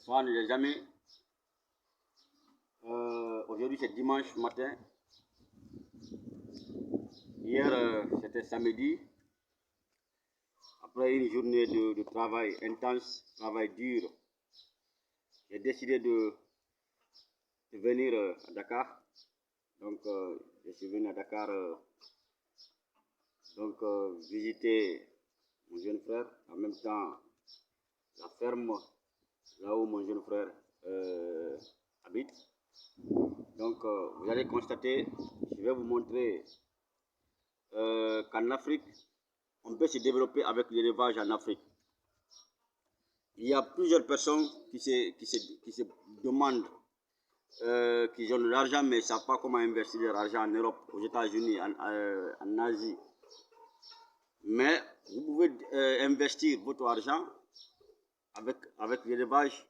Bonsoir les amis. Aujourd'hui c'est dimanche matin. Hier c'était samedi. Après une journée de travail intense, travail dur, j'ai décidé de venir à Dakar. Donc je suis venu à Dakar visiter mon jeune frère, en même temps la ferme là où mon jeune frère habite. Donc vous allez constater, je vais vous montrer qu'en Afrique, on peut se développer avec l'élevage en Afrique. Il y a plusieurs personnes qui se demandent, qui ont de l'argent mais ne savent pas comment investir leur argent en Europe, aux États-Unis, en Asie. Mais vous pouvez investir votre argent avec l'élevage.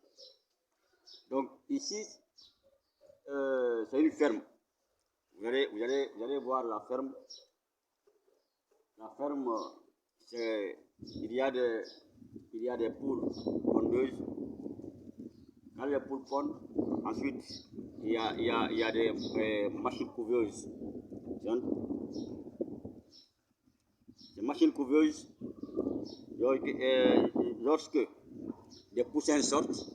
Donc ici, c'est une ferme. Vous allez voir la ferme. La ferme, il y a des poules pondeuses. Quand les poules pondent, ensuite il y a des machines couveuses. Ces machines couveuses, lorsque des poussins sortent,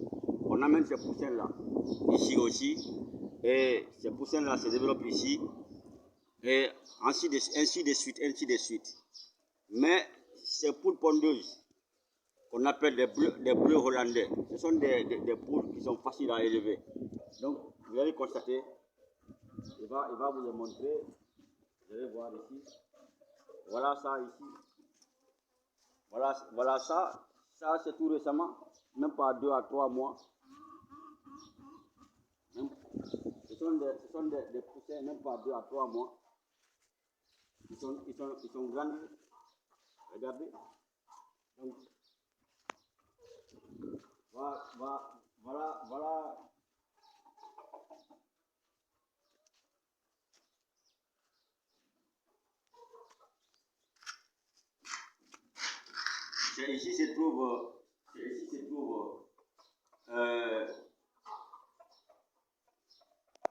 on amène ces poussins-là ici aussi, et ces poussins-là se développent ici, et ainsi de suite. Mais ces poules pondeuses, qu'on appelle des bleus hollandais, ce sont des poules qui sont faciles à élever. Donc, vous allez constater, il va vous les montrer, vous allez voir ici. Voilà ça ici. Voilà ça c'est tout récemment, même pas 2 à 3 mois. Ce sont des poussins, même pas 2 à 3 mois. Ils sont grands. Regardez. Donc, voilà. Ici se trouve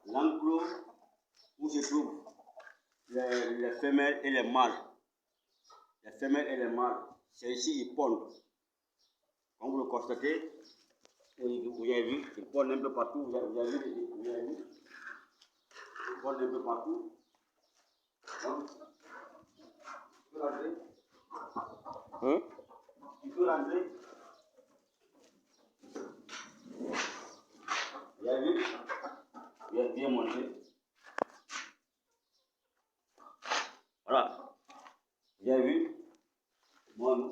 l'enclos où se trouvent les femelles et les mâles. Les femelles et les mâles, c'est ici ils pondent. Comme vous le constatez, vous avez vu, ils pondent un peu partout. Vous avez vu, ils pondent un peu partout. Donc, tu peux rentrer. Tu peux rentrer. Vous avez vu, je vais bien montrer. Voilà. Vous avez vu, moi, je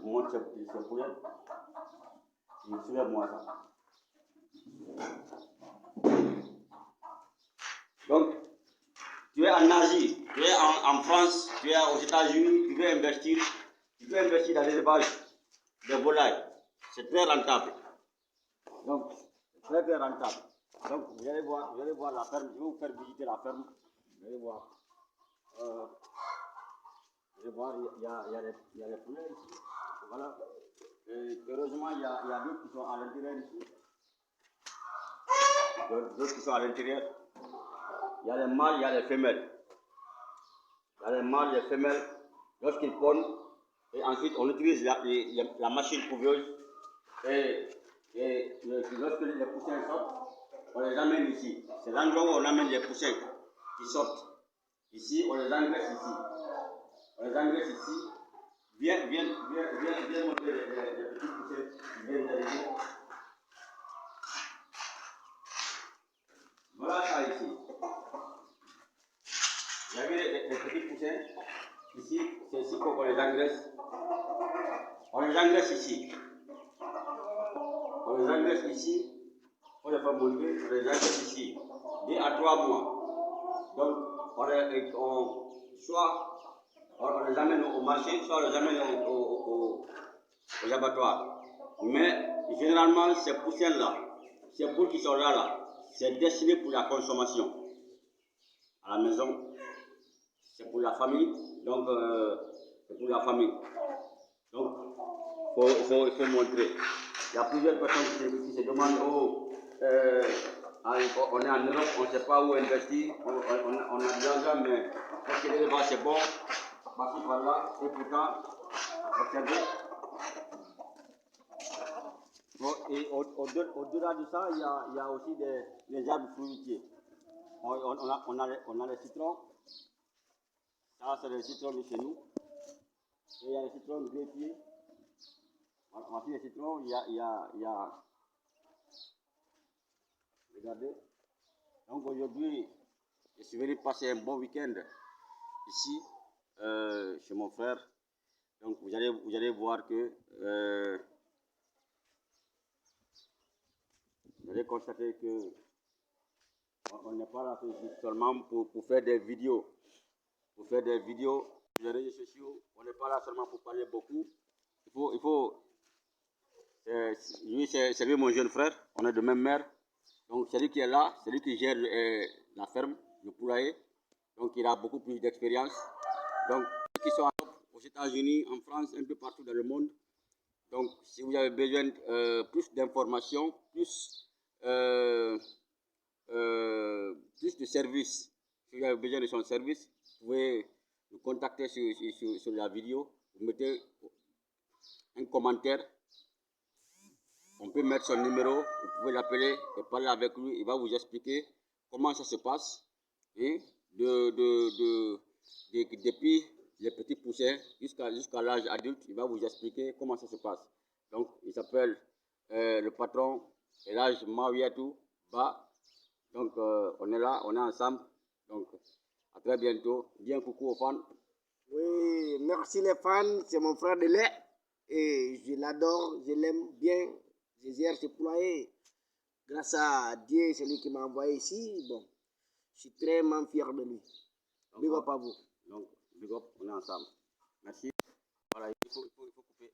montre ce poulet. Je soulève-moi ça. Donc, tu es en Asie, tu es en France, tu es aux États-Unis, tu veux investir dans l'élevage des volailles. C'est très rentable. Donc, très rentable. Donc, vous allez voir la ferme. Je vais vous faire visiter la ferme. Vous allez voir. Il y a les poulets ici. Voilà. Et heureusement, il y a d'autres qui sont à l'intérieur ici. D'autres qui sont à l'intérieur. Il y a les mâles, il y a les femelles. Il y a les mâles, les femelles. Lorsqu'ils pondent, et ensuite on utilise la machine couveuse. Et lorsque les poussins sortent, on les amène ici. C'est l'endroit où on amène les poussins qui sortent. Ici, on les engraisse ici. Viens montrer les petits poussins qui viennent d'arriver. Voilà ça ici. Vous avez les petits poussins. Ici, c'est ici qu'on les engraisse. On les engraisse ici. On les engraisse ici. On les fait monter, on les engraisse ici. 2 à 3 mois. Donc, on les amène au marché, soit on les amène aux abattoirs. Mais généralement, ces poussins-là, ces poules qui sont là, c'est destiné pour la consommation. À la maison, c'est pour la famille. Donc, c'est pour la famille. Donc, il faut montrer. Il y a plusieurs personnes qui se demandent, oh, on est en Europe, on ne sait pas où investir, on a de l'argent, mais est-ce que l'élevage c'est bon? Par-ci, par-là, et pourtant, observez. Bon, et au-delà de ça, il y a aussi des arbres fruitiers. On a les citrons. Ça, c'est les citrons de chez nous. Et il y a les citrons greffiers. Voici les citrons. Il y a regardez. Donc aujourd'hui, je suis venu passer un bon week-end ici, chez mon frère. Donc vous allez voir que vous allez constater que on n'est pas là seulement pour faire des vidéos. Pour faire des vidéos sur les réseaux sociaux, on n'est pas là seulement pour parler beaucoup. Lui, c'est lui mon jeune frère, on est de même mère. Donc c'est lui qui est là, c'est lui qui gère la ferme, le poulailler. Donc il a beaucoup plus d'expérience. Donc ceux qui sont aux États-Unis, en France, un peu partout dans le monde. Donc si vous avez besoin plus d'informations, plus de services, si vous avez besoin de son service, vous pouvez nous contacter sur la vidéo. Vous mettez un commentaire. On peut mettre son numéro, vous pouvez l'appeler et parler avec lui. Il va vous expliquer comment ça se passe. Et depuis les petits poussins jusqu'à l'âge adulte, il va vous expliquer comment ça se passe. Donc, il s'appelle le patron Elhadj Mawiatou Ba. Donc, on est là, on est ensemble. Donc, à très bientôt. Bien coucou aux fans. Oui, merci les fans, c'est mon frère de lait. Et je l'adore, je l'aime bien. Je gère ce poulailler. Grâce à Dieu, c'est lui qui m'a envoyé ici. Bon, je suis très fier de lui. Big up à vous. Donc, big up, on est ensemble. Merci. Voilà, il faut couper.